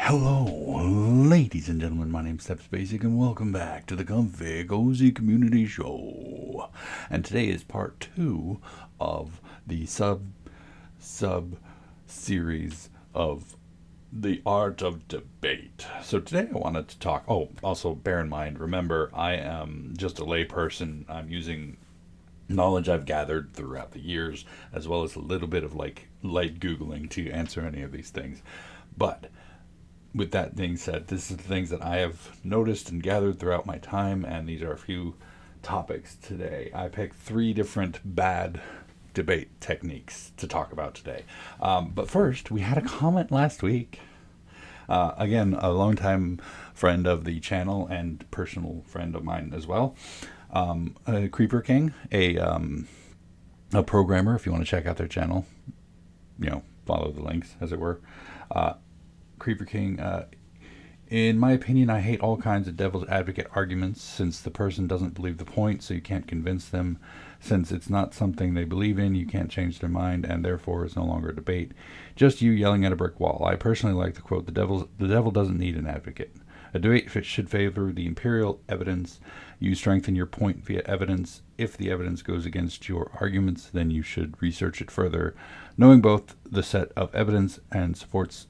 Hello, ladies and gentlemen. My name's StepsBasic, and welcome back to the Comfy Cozy Community Show. And today is part 2 of the sub series of the art of debate. So today I wanted to talk. Oh, also bear in mind, remember, I am just a layperson. I'm using knowledge I've gathered throughout the years, as well as a little bit of light Googling to answer any of these things. But with that being said, this is the things that I have noticed and gathered throughout my time, and these are a few topics today. I picked 3 different bad debate techniques to talk about today. But first, we had a comment last week. Again, a longtime friend of the channel and personal friend of mine as well. Creeper King, a programmer, if you want to check out their channel, follow the links, as it were. Creeper King, in my opinion, I hate all kinds of devil's advocate arguments, since the person doesn't believe the point, so you can't convince them. Since it's not something they believe in, you can't change their mind, and therefore it's no longer a debate. Just you yelling at a brick wall. I personally like the quote, the devil doesn't need an advocate. A debate should favor the empirical evidence. You strengthen your point via evidence. If the evidence goes against your arguments, then you should research it further. Knowing both the set of evidence and supports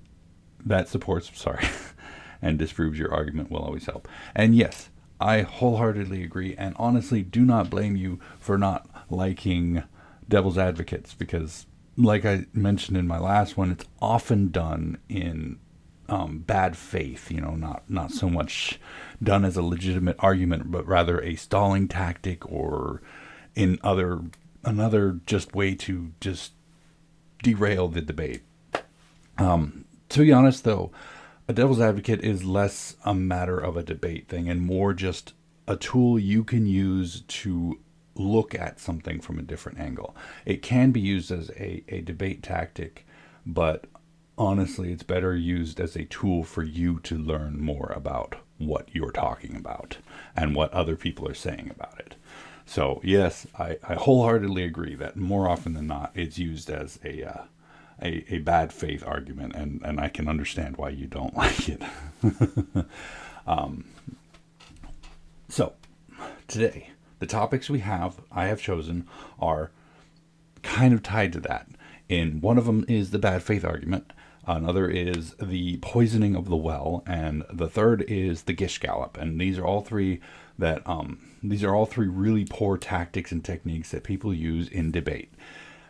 and disproves your argument will always help. And yes, I wholeheartedly agree, and honestly do not blame you for not liking devil's advocates, because like I mentioned in my last one, it's often done in bad faith, not so much done as a legitimate argument, but rather a stalling tactic, or in another just way to just derail the debate. To be honest, though, a devil's advocate is less a matter of a debate thing and more just a tool you can use to look at something from a different angle. It can be used as a debate tactic, but honestly, it's better used as a tool for you to learn more about what you're talking about and what other people are saying about it. So, yes, I wholeheartedly agree that more often than not, it's used as a bad faith argument, and I can understand why you don't like it. So, today, the topics I have chosen are kind of tied to that. One of them is the bad faith argument, another is the poisoning of the well, and the third is the gish gallop. And these are all three really poor tactics and techniques that people use in debate.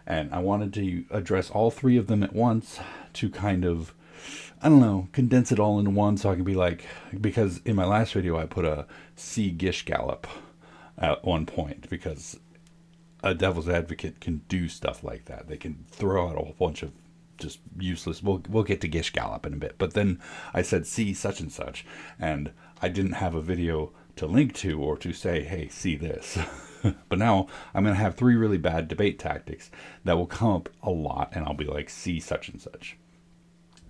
And I wanted to address all 3 of them at once to kind of, condense it all into one, so I can be like, because in my last video I put a C gish gallop at one point, because a devil's advocate can do stuff like that. They can throw out a whole bunch of just useless, we'll get to gish gallop in a bit, but then I said C such and such, and I didn't have a video to link to or to say, hey, see this. But now I'm going to have 3 really bad debate tactics that will come up a lot, and I'll be like, see such and such.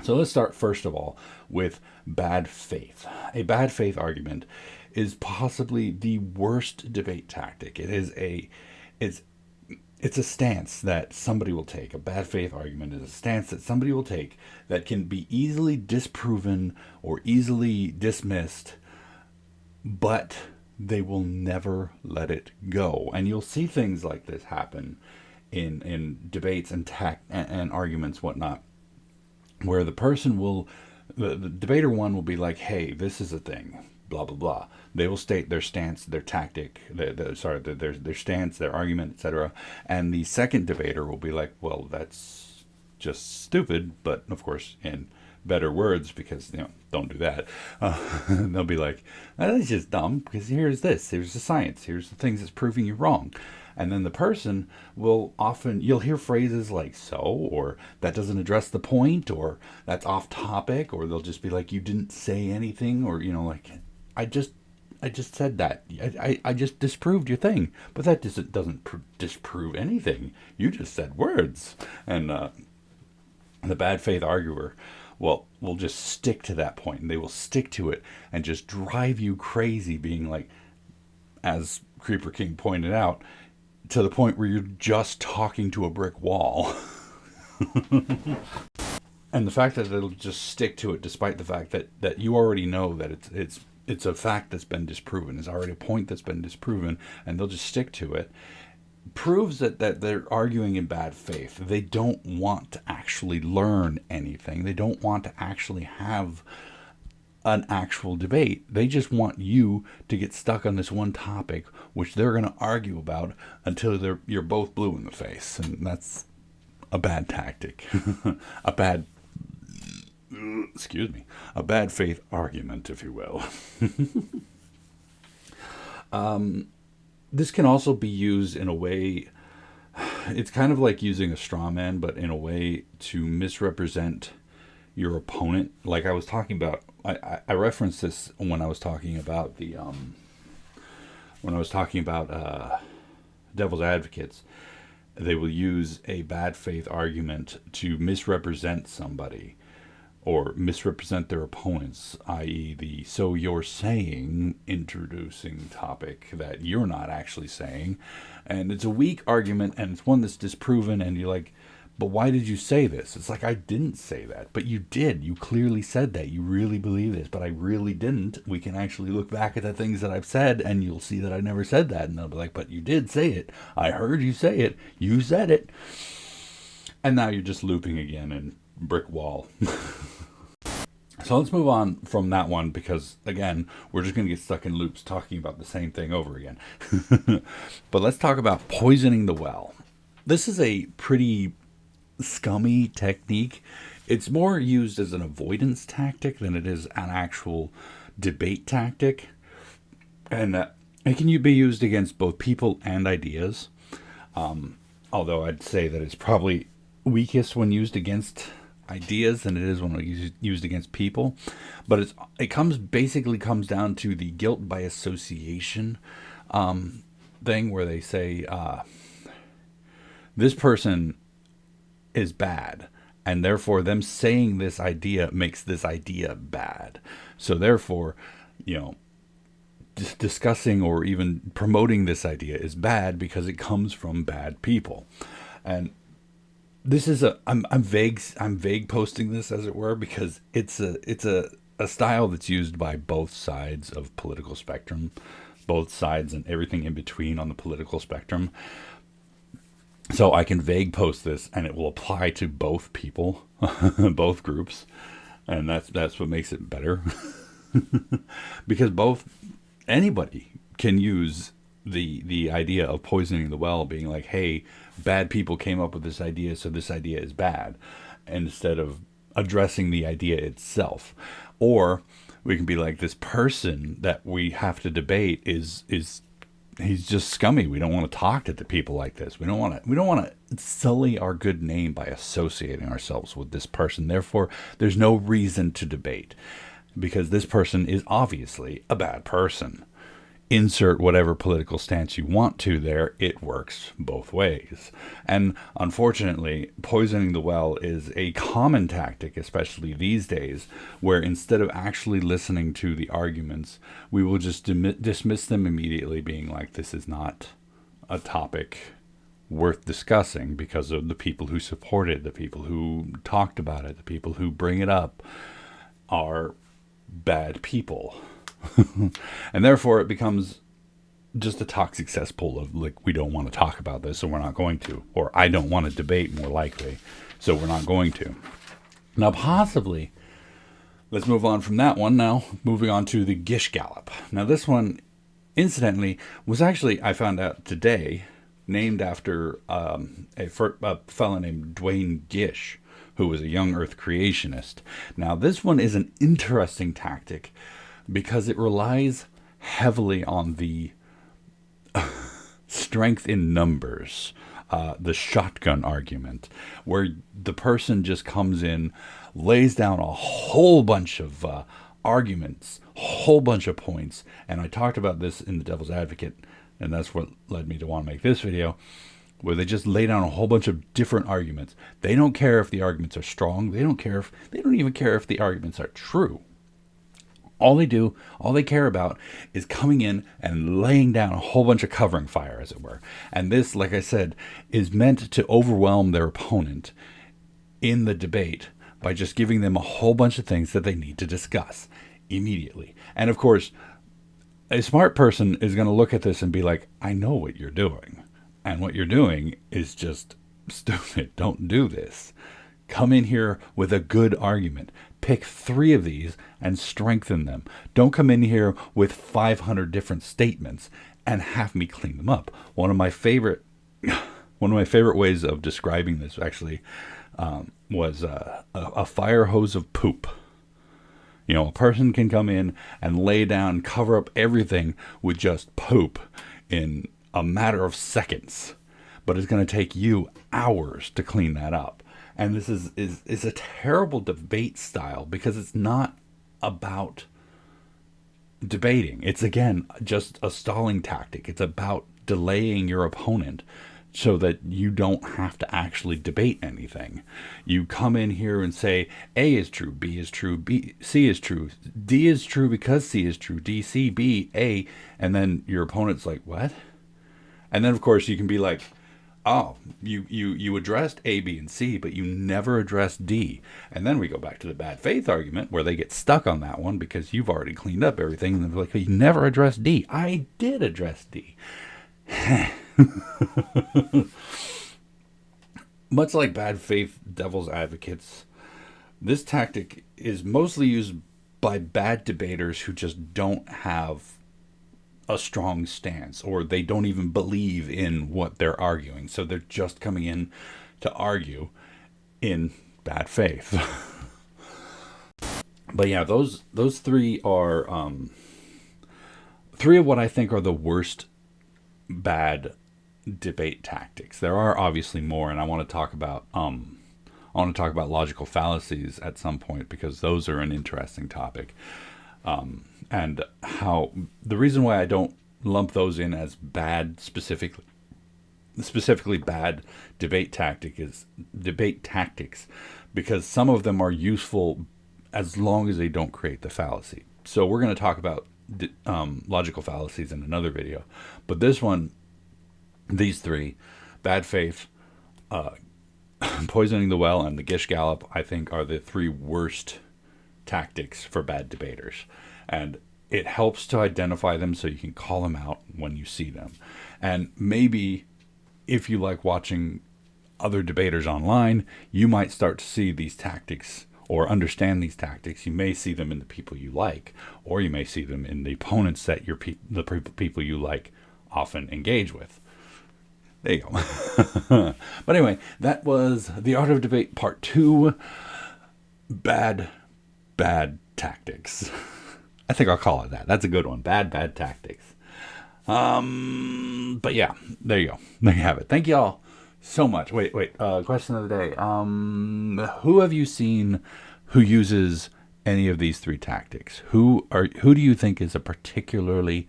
So let's start first of all with bad faith. A bad faith argument is possibly the worst debate tactic. It's a stance that somebody will take. A bad faith argument is a stance that somebody will take that can be easily disproven or easily dismissed, but they will never let it go. And you'll see things like this happen in debates and arguments, whatnot, where the debater one will be like, hey, this is a thing, blah, blah, blah. They will state their stance, their tactic, their stance, their argument, etc. And the second debater will be like, well, that's just stupid, but of course, in better words, because don't do that. They'll be like, that's just dumb, because here's the science, here's the things that's proving you wrong. And then the person will often, you'll hear phrases like so, or that doesn't address the point, or that's off topic, or they'll just be like, you didn't say anything, or like, I just said that, I just disproved your thing, but that doesn't disprove anything, you just said words. And the bad faith arguer will just stick to that point, and they will stick to it and just drive you crazy, being like, as Creeper King pointed out, to the point where you're just talking to a brick wall. And the fact that it'll just stick to it, despite the fact that you already know that it's a fact that's been disproven, it's already a point that's been disproven, and they'll just stick to it, proves that they're arguing in bad faith. They don't want to actually learn anything. They don't want to actually have an actual debate. They just want you to get stuck on this one topic, which they're going to argue about until you're both blue in the face, and that's a bad tactic, a bad, excuse me, a bad faith argument, if you will. This can also be used in a way, it's kind of like using a straw man, but in a way to misrepresent your opponent. Like I was talking about, I referenced this when I was talking about devil's advocates. They will use a bad faith argument to misrepresent somebody or misrepresent their opponents, i.e. the "so you're saying" introducing topic that you're not actually saying. And it's a weak argument, and it's one that's disproven, and you're like, but why did you say this? It's like, I didn't say that, but you did. You clearly said that. You really believe this, but I really didn't. We can actually look back at the things that I've said, and you'll see that I never said that. And they'll be like, but you did say it. I heard you say it. You said it. And now you're just looping again in brick wall. So let's move on from that one, because again, we're just going to get stuck in loops talking about the same thing over again. But let's talk about poisoning the well. This is a pretty scummy technique. It's more used as an avoidance tactic than it is an actual debate tactic. And it can be used against both people and ideas. Although I'd say that it's probably weakest when used against ideas than it is when it's used against people. But it comes down to the guilt by association thing, where they say this person is bad, and therefore them saying this idea makes this idea bad. So therefore, discussing or even promoting this idea is bad because it comes from bad people. And this is I'm vague posting this, as it were, because it's a style that's used by both sides of political spectrum, both sides and everything in between on the political spectrum. So I can vague post this, and it will apply to both people, both groups, and that's what makes it better. Because anybody can use the idea of poisoning the well, being like, hey, bad people came up with this idea, so this idea is bad, instead of addressing the idea itself. Or we can be like, this person that we have to debate is he's just scummy. We don't want to talk to the people like this. We don't want to sully our good name by associating ourselves with this person. Therefore, there's no reason to debate, because this person is obviously a bad person. Insert whatever political stance you want to there. It works both ways. And unfortunately, poisoning the well is a common tactic, especially these days, where instead of actually listening to the arguments, we will just dismiss them immediately, being like, this is not a topic worth discussing, because of the people who support it, the people who talked about it, the people who bring it up are bad people. And therefore it becomes just a toxic cesspool of, like, we don't want to talk about this, so we're not going to. Or I don't want to debate, more likely, so we're not going to. Now, possibly, let's move on from that one now, moving on to the Gish Gallop. Now, this one, incidentally, was actually, I found out today, named after a fellow named Dwayne Gish, who was a young Earth creationist. Now, this one is an interesting tactic, because it relies heavily on the strength in numbers, the shotgun argument, where the person just comes in, lays down a whole bunch of arguments, whole bunch of points. And I talked about this in the Devil's Advocate, and that's what led me to want to make this video, where they just lay down a whole bunch of different arguments. They don't care if the arguments are strong. They don't even care if the arguments are true. All they care about is coming in and laying down a whole bunch of covering fire, as it were. And this, like I said, is meant to overwhelm their opponent in the debate by just giving them a whole bunch of things that they need to discuss immediately. And of course, a smart person is going to look at this and be like, I know what you're doing. And what you're doing is just stupid. Don't do this. Come in here with a good argument. Pick 3 of these and strengthen them. Don't come in here with 500 different statements and have me clean them up. One of my favorite ways of describing this actually was a fire hose of poop. You know, a person can come in and lay down, cover up everything with just poop in a matter of seconds, but it's going to take you hours to clean that up. And this is a terrible debate style because it's not about debating. It's, again, just a stalling tactic. It's about delaying your opponent so that you don't have to actually debate anything. You come in here and say A is true, B is true, C is true, D is true because C is true, D, C, B, A, and then your opponent's like, what? And then, of course, you can be like, oh, you addressed A, B, and C, but you never addressed D. And then we go back to the bad faith argument where they get stuck on that one because you've already cleaned up everything. And they're like, you never addressed D. I did address D. Much like bad faith devil's advocates, this tactic is mostly used by bad debaters who just don't have a strong stance, or they don't even believe in what they're arguing. So they're just coming in to argue in bad faith. But yeah, those 3 are 3 of what I think are the worst bad debate tactics. There are obviously more, and I want to talk about logical fallacies at some point because those are an interesting topic. And how the reason why I don't lump those in as bad specifically bad debate tactics because some of them are useful as long as they don't create the fallacy. So we're going to talk about logical fallacies in another video, but these 3, bad faith, poisoning the well, and the Gish Gallop, I think are the 3 worst tactics for bad debaters. And it helps to identify them so you can call them out when you see them. And maybe if you like watching other debaters online, you might start to see these tactics or understand these tactics. You may see them in the people you like, or you may see them in the opponents that the people you like often engage with. There you go. But anyway, that was The Art of Debate Part 2, Bad Tactics. I think I'll call it that. That's a good one. Bad tactics. But yeah, there you go. There you have it. Thank you all so much. Wait. Question of the day. Who have you seen who uses any of these 3 tactics? Who do you think is a particularly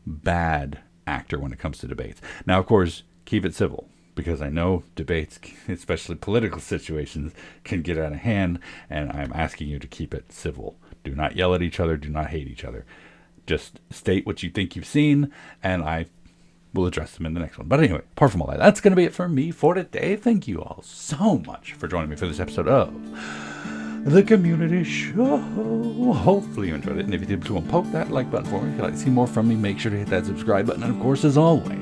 bad actor when it comes to debates? Now, of course, keep it civil, because I know debates, especially political situations, can get out of hand, and I'm asking you to keep it civil. Do not yell at each other. Do not hate each other. Just state what you think you've seen, and I will address them in the next one. But anyway, apart from all that, that's going to be it for me for today. Thank you all so much for joining me for this episode of The Community Show. Hopefully you enjoyed it, and if you did, please poke that like button for me. If you'd like to see more from me, make sure to hit that subscribe button. And of course, as always,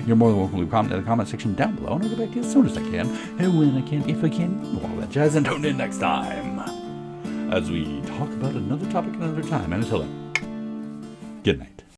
you're more than welcome to leave a comment in the comment section down below, and I'll get back to you as soon as I can, and when I can, if I can, all that jazz. And tune in next time as we talk about another topic another time. And until then, good night.